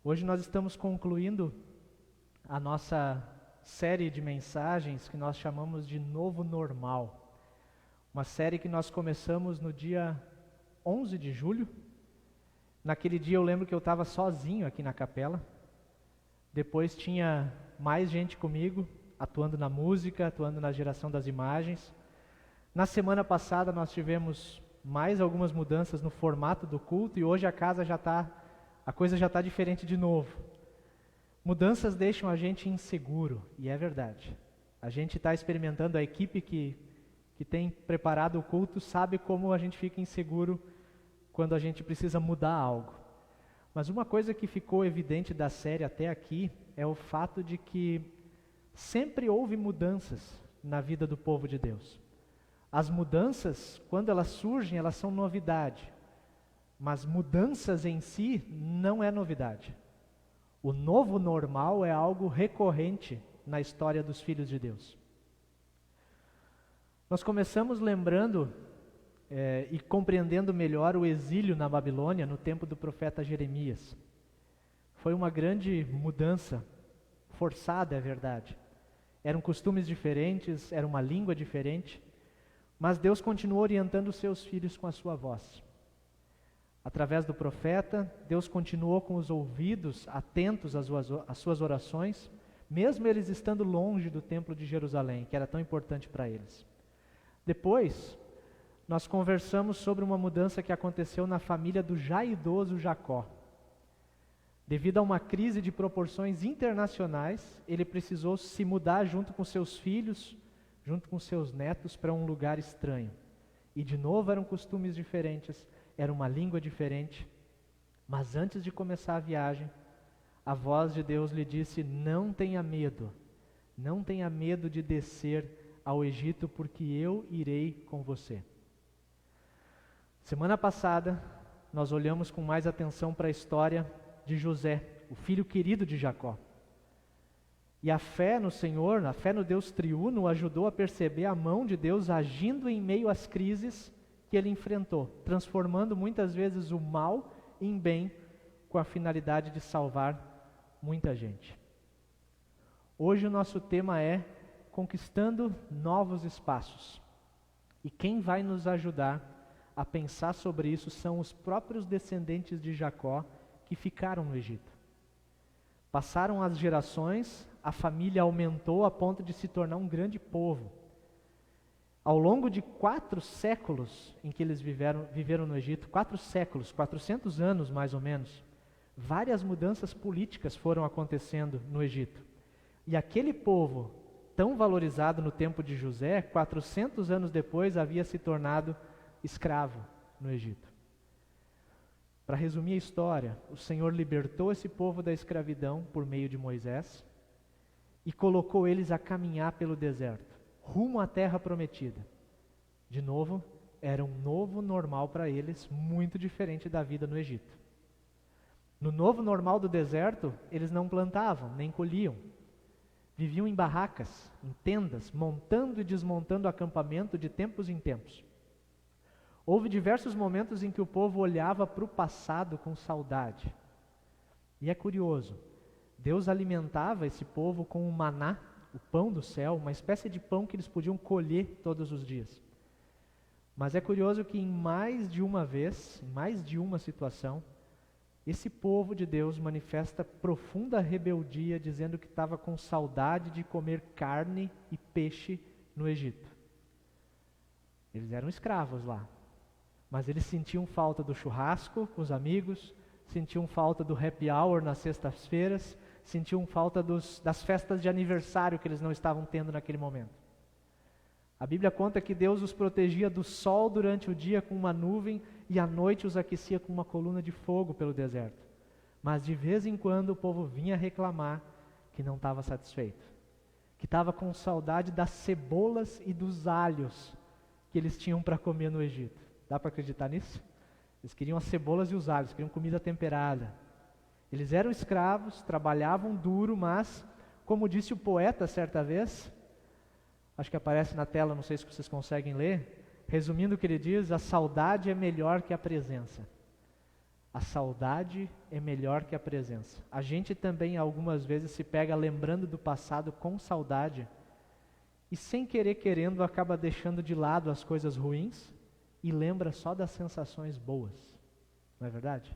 Hoje nós estamos concluindo a nossa série de mensagens que nós chamamos de Novo Normal. Uma série que nós começamos no dia 11 de julho. Naquele dia eu lembro que eu estava sozinho aqui na capela. Depois tinha mais gente comigo, atuando na música, atuando na geração das imagens. Na semana passada nós tivemos mais algumas mudanças no formato do culto e hoje a coisa já está diferente de novo. Mudanças deixam a gente inseguro, e é verdade. A gente está experimentando, a equipe que tem preparado o culto sabe como a gente fica inseguro quando a gente precisa mudar algo. Mas uma coisa que ficou evidente da série até aqui é o fato de que sempre houve mudanças na vida do povo de Deus. As mudanças, quando elas surgem, elas são novidade. Mas mudanças em si não é novidade. O novo normal é algo recorrente na história dos filhos de Deus. Nós começamos lembrando e compreendendo melhor o exílio na Babilônia no tempo do profeta Jeremias. Foi uma grande mudança, forçada, é verdade. Eram costumes diferentes, era uma língua diferente, mas Deus continuou orientando os seus filhos com a sua voz. Através do profeta, Deus continuou com os ouvidos atentos às suas orações, mesmo eles estando longe do templo de Jerusalém, que era tão importante para eles. Depois, nós conversamos sobre uma mudança que aconteceu na família do já idoso Jacó. Devido a uma crise de proporções internacionais, ele precisou se mudar junto com seus filhos, junto com seus netos, para um lugar estranho. E de novo eram costumes diferentes, era uma língua diferente. Mas antes de começar a viagem, a voz de Deus lhe disse: não tenha medo de descer ao Egito, porque eu irei com você. Semana passada, nós olhamos com mais atenção para a história de José, o filho querido de Jacó. E a fé no Senhor, a fé no Deus triuno, o ajudou a perceber a mão de Deus agindo em meio às crises que ele enfrentou, transformando muitas vezes o mal em bem, com a finalidade de salvar muita gente. Hoje o nosso tema é conquistando novos espaços. E quem vai nos ajudar a pensar sobre isso são os próprios descendentes de Jacó que ficaram no Egito. Passaram as gerações, a família aumentou a ponto de se tornar um grande povo. Ao longo de 4 séculos em que eles viveram no Egito, 4 séculos, 400 anos mais ou menos, várias mudanças políticas foram acontecendo no Egito. E aquele povo, tão valorizado no tempo de José, 400 anos depois havia se tornado escravo no Egito. Para resumir a história, o Senhor libertou esse povo da escravidão por meio de Moisés e colocou eles a caminhar pelo deserto, rumo à terra prometida. De novo, era um novo normal para eles, muito diferente da vida no Egito. No novo normal do deserto, eles não plantavam, nem colhiam. Viviam em barracas, em tendas, montando e desmontando acampamento de tempos em tempos. Houve diversos momentos em que o povo olhava para o passado com saudade. E é curioso, Deus alimentava esse povo com o maná, o pão do céu, uma espécie de pão que eles podiam colher todos os dias. Mas é curioso que em mais de uma vez, em mais de uma situação, esse povo de Deus manifesta profunda rebeldia, dizendo que estava com saudade de comer carne e peixe no Egito. Eles eram escravos lá. Mas eles sentiam falta do churrasco com os amigos, sentiam falta do happy hour nas sextas-feiras, sentiam falta das festas de aniversário que eles não estavam tendo naquele momento. A Bíblia conta que Deus os protegia do sol durante o dia com uma nuvem e à noite os aquecia com uma coluna de fogo pelo deserto. Mas de vez em quando o povo vinha reclamar que não estava satisfeito, que estava com saudade das cebolas e dos alhos que eles tinham para comer no Egito. Dá para acreditar nisso? Eles queriam as cebolas e os alhos, queriam comida temperada. Eles eram escravos, trabalhavam duro, mas, como disse o poeta certa vez, acho que aparece na tela, não sei se vocês conseguem ler, resumindo o que ele diz: a saudade é melhor que a presença. A saudade é melhor que a presença. A gente também algumas vezes se pega lembrando do passado com saudade e sem querer querendo acaba deixando de lado as coisas ruins e lembra só das sensações boas. Não é verdade?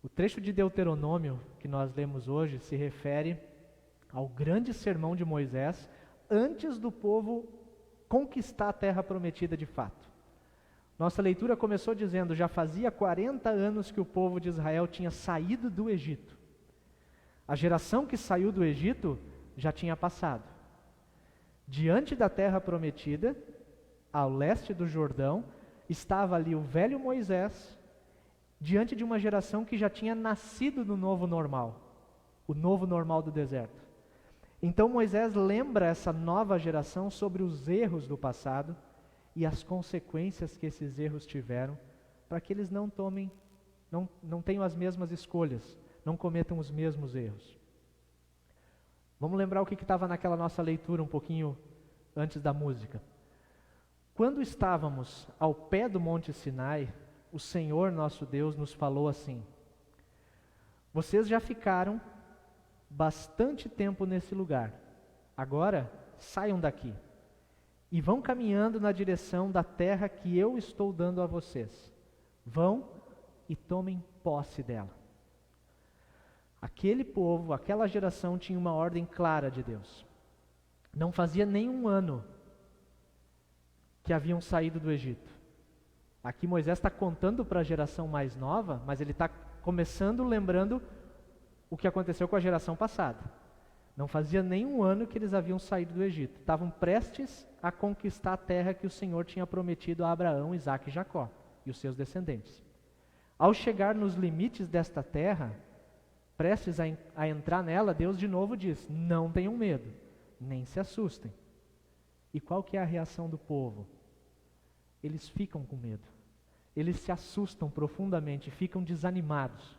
O trecho de Deuteronômio que nós lemos hoje se refere ao grande sermão de Moisés antes do povo conquistar a terra prometida de fato. Nossa leitura começou dizendo, já fazia 40 anos que o povo de Israel tinha saído do Egito. A geração que saiu do Egito já tinha passado. Diante da terra prometida, ao leste do Jordão, estava ali o velho Moisés, diante de uma geração que já tinha nascido no novo normal, o novo normal do deserto. Então Moisés lembra essa nova geração sobre os erros do passado e as consequências que esses erros tiveram, para que eles não tenham as mesmas escolhas, não cometam os mesmos erros. Vamos lembrar o que estava naquela nossa leitura um pouquinho antes da música. Quando estávamos ao pé do Monte Sinai, o Senhor nosso Deus nos falou assim: vocês já ficaram bastante tempo nesse lugar, agora saiam daqui e vão caminhando na direção da terra que eu estou dando a vocês. Vão e tomem posse dela. Aquele povo, aquela geração tinha uma ordem clara de Deus. Não fazia nem um ano que haviam saído do Egito. Aqui Moisés está contando para a geração mais nova, mas ele está começando lembrando o que aconteceu com a geração passada. Não fazia nem um ano que eles haviam saído do Egito. Estavam prestes a conquistar a terra que o Senhor tinha prometido a Abraão, Isaque e Jacó e os seus descendentes. Ao chegar nos limites desta terra, prestes a entrar nela, Deus de novo diz: não tenham medo, nem se assustem. E qual que é a reação do povo? Eles ficam com medo. Eles se assustam profundamente, ficam desanimados.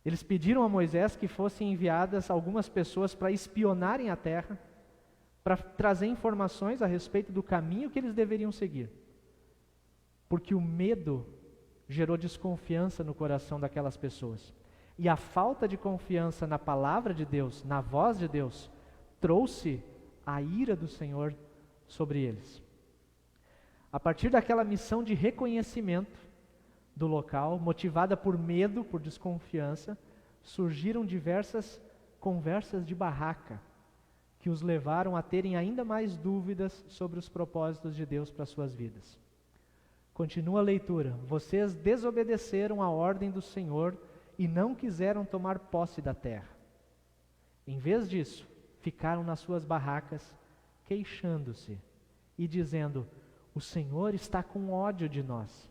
Eles pediram a Moisés que fossem enviadas algumas pessoas para espionarem a terra, para trazer informações a respeito do caminho que eles deveriam seguir. Porque o medo gerou desconfiança no coração daquelas pessoas. E a falta de confiança na palavra de Deus, na voz de Deus, trouxe a ira do Senhor sobre eles. A partir daquela missão de reconhecimento do local, motivada por medo, por desconfiança, surgiram diversas conversas de barraca, que os levaram a terem ainda mais dúvidas sobre os propósitos de Deus para suas vidas. Continua a leitura. Vocês desobedeceram a ordem do Senhor e não quiseram tomar posse da terra. Em vez disso, ficaram nas suas barracas, queixando-se e dizendo: o Senhor está com ódio de nós.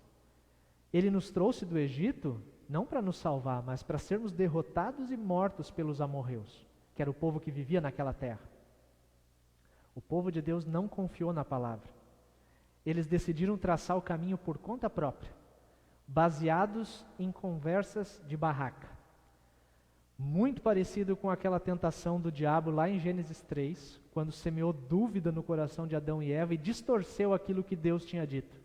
Ele nos trouxe do Egito, não para nos salvar, mas para sermos derrotados e mortos pelos amorreus, que era o povo que vivia naquela terra. O povo de Deus não confiou na palavra. Eles decidiram traçar o caminho por conta própria, baseados em conversas de barraca. Muito parecido com aquela tentação do diabo lá em Gênesis 3, quando semeou dúvida no coração de Adão e Eva e distorceu aquilo que Deus tinha dito.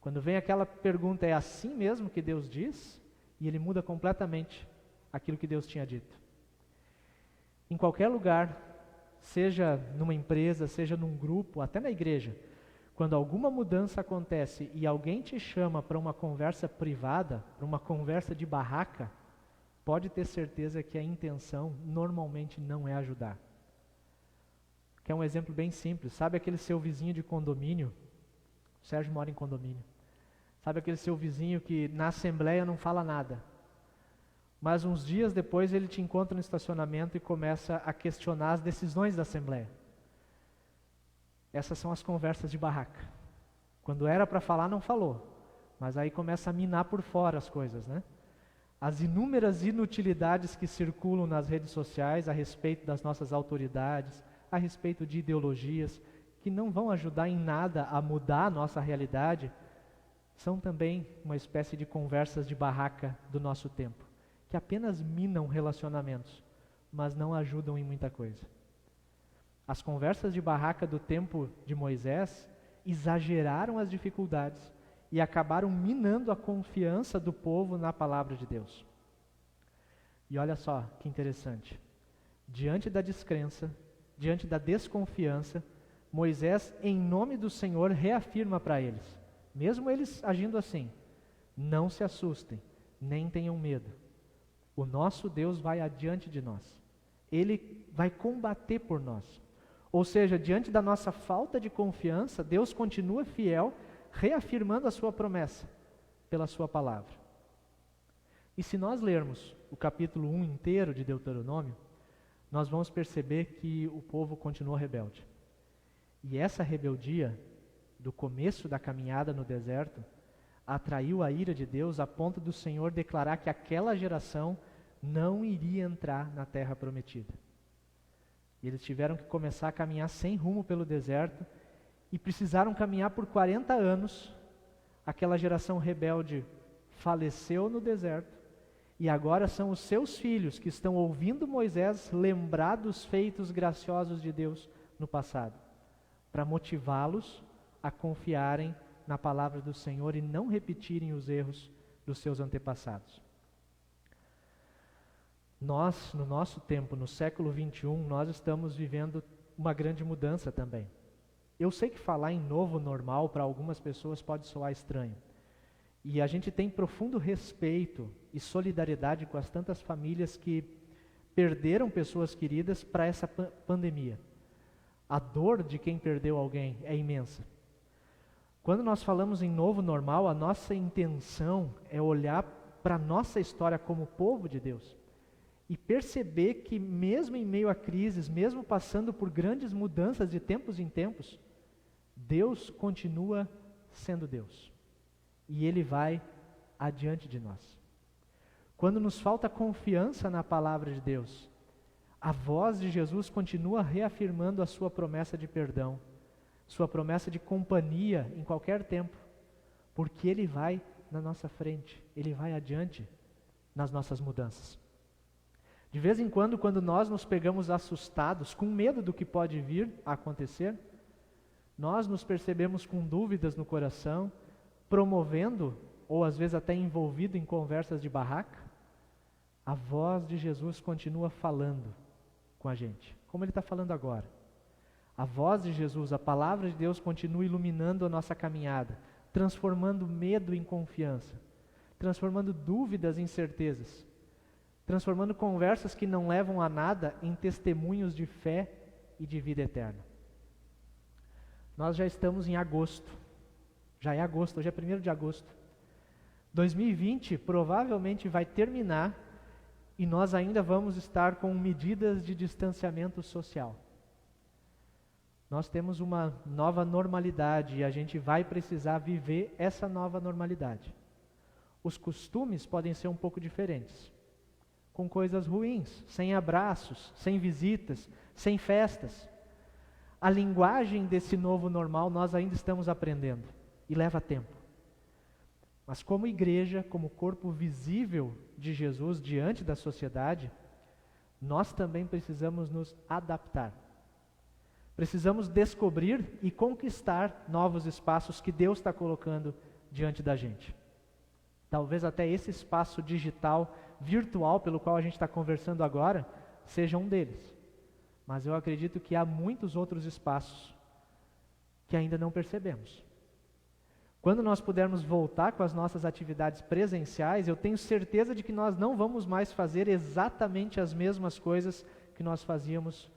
Quando vem aquela pergunta, é assim mesmo que Deus diz? E ele muda completamente aquilo que Deus tinha dito. Em qualquer lugar, seja numa empresa, seja num grupo, até na igreja, quando alguma mudança acontece e alguém te chama para uma conversa privada, para uma conversa de barraca, pode ter certeza que a intenção normalmente não é ajudar. Que é um exemplo bem simples. Sabe aquele seu vizinho de condomínio? O Sérgio mora em condomínio. Sabe aquele seu vizinho que na assembleia não fala nada, mas uns dias depois ele te encontra no estacionamento e começa a questionar as decisões da assembleia? Essas são as conversas de barraca. Quando era para falar, não falou, mas aí começa a minar por fora as coisas, né? As inúmeras inutilidades que circulam nas redes sociais a respeito das nossas autoridades, a respeito de ideologias, que não vão ajudar em nada a mudar a nossa realidade, são também uma espécie de conversas de barraca do nosso tempo, que apenas minam relacionamentos, mas não ajudam em muita coisa. As conversas de barraca do tempo de Moisés exageraram as dificuldades e acabaram minando a confiança do povo na palavra de Deus. E olha só que interessante. Diante da descrença, diante da desconfiança, Moisés, em nome do Senhor, reafirma para eles, mesmo eles agindo assim: não se assustem, nem tenham medo. O nosso Deus vai adiante de nós. Ele vai combater por nós. Ou seja, diante da nossa falta de confiança, Deus continua fiel, reafirmando a sua promessa pela sua palavra. E se nós lermos o capítulo 1 inteiro de Deuteronômio, nós vamos perceber que o povo continua rebelde. E essa rebeldia, do começo da caminhada no deserto, atraiu a ira de Deus a ponto do Senhor declarar que aquela geração não iria entrar na terra prometida. E eles tiveram que começar a caminhar sem rumo pelo deserto e precisaram caminhar por 40 anos. Aquela geração rebelde faleceu no deserto e agora são os seus filhos que estão ouvindo Moisés lembrar dos feitos graciosos de Deus no passado, para motivá-los a confiarem na palavra do Senhor e não repetirem os erros dos seus antepassados. Nós, no nosso tempo, no século 21, nós estamos vivendo uma grande mudança também. Eu sei que falar em novo normal para algumas pessoas pode soar estranho. E a gente tem profundo respeito e solidariedade com as tantas famílias que perderam pessoas queridas para essa pandemia. A dor de quem perdeu alguém é imensa. Quando nós falamos em novo normal, a nossa intenção é olhar para a nossa história como povo de Deus e perceber que mesmo em meio a crises, mesmo passando por grandes mudanças de tempos em tempos, Deus continua sendo Deus. E Ele vai adiante de nós. Quando nos falta confiança na palavra de Deus, a voz de Jesus continua reafirmando a sua promessa de perdão, sua promessa de companhia em qualquer tempo, porque Ele vai na nossa frente, Ele vai adiante nas nossas mudanças. De vez em quando nós nos pegamos assustados, com medo do que pode vir a acontecer, nós nos percebemos com dúvidas no coração, promovendo, ou às vezes até envolvido em conversas de barraca, a voz de Jesus continua falando com a gente, como Ele está falando agora. A voz de Jesus, a palavra de Deus continua iluminando a nossa caminhada, transformando medo em confiança, transformando dúvidas em certezas, transformando conversas que não levam a nada em testemunhos de fé e de vida eterna. Nós já estamos em agosto, já é agosto, hoje é 1º de agosto. 2020 provavelmente vai terminar e nós ainda vamos estar com medidas de distanciamento social. Nós temos uma nova normalidade e a gente vai precisar viver essa nova normalidade. Os costumes podem ser um pouco diferentes, com coisas ruins, sem abraços, sem visitas, sem festas. A linguagem desse novo normal nós ainda estamos aprendendo e leva tempo. Mas como igreja, como corpo visível de Jesus diante da sociedade, nós também precisamos nos adaptar. Precisamos descobrir e conquistar novos espaços que Deus está colocando diante da gente. Talvez até esse espaço digital, virtual, pelo qual a gente está conversando agora, seja um deles. Mas eu acredito que há muitos outros espaços que ainda não percebemos. Quando nós pudermos voltar com as nossas atividades presenciais, eu tenho certeza de que nós não vamos mais fazer exatamente as mesmas coisas que nós fazíamos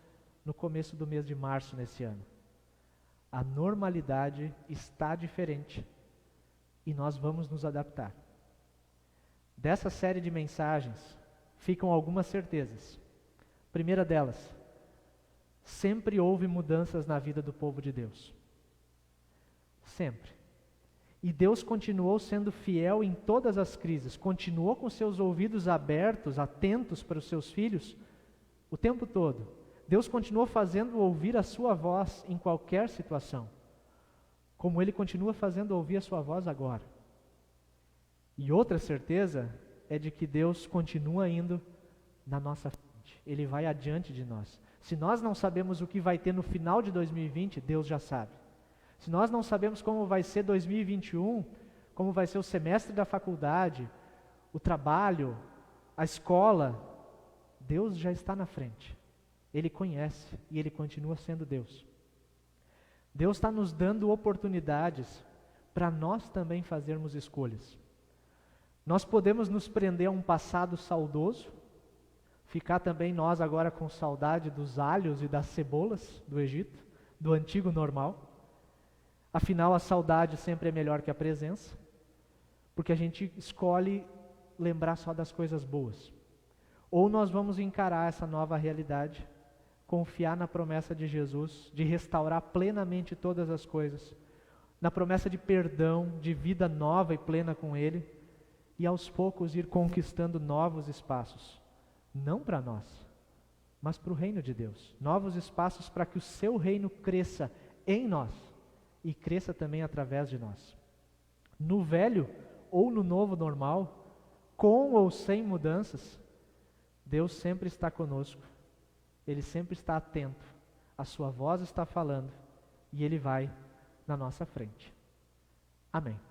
no começo do mês de março nesse ano. A normalidade está diferente e nós vamos nos adaptar. Dessa série de mensagens ficam algumas certezas. Primeira delas, sempre houve mudanças na vida do povo de Deus. Sempre. E Deus continuou sendo fiel em todas as crises, continuou com seus ouvidos abertos, atentos para os seus filhos, o tempo todo. Deus continuou fazendo ouvir a sua voz em qualquer situação, como Ele continua fazendo ouvir a sua voz agora. E outra certeza é de que Deus continua indo na nossa frente, Ele vai adiante de nós. Se nós não sabemos o que vai ter no final de 2020, Deus já sabe. Se nós não sabemos como vai ser 2021, como vai ser o semestre da faculdade, o trabalho, a escola, Deus já está na frente. Ele conhece e Ele continua sendo Deus. Deus está nos dando oportunidades para nós também fazermos escolhas. Nós podemos nos prender a um passado saudoso, ficar também nós agora com saudade dos alhos e das cebolas do Egito, do antigo normal. Afinal, a saudade sempre é melhor que a presença, porque a gente escolhe lembrar só das coisas boas. Ou nós vamos encarar essa nova realidade, confiar na promessa de Jesus, de restaurar plenamente todas as coisas, na promessa de perdão, de vida nova e plena com Ele, e aos poucos ir conquistando novos espaços, não para nós, mas para o reino de Deus. Novos espaços para que o seu reino cresça em nós e cresça também através de nós. No velho ou no novo normal, com ou sem mudanças, Deus sempre está conosco, Ele sempre está atento, a sua voz está falando e Ele vai na nossa frente. Amém.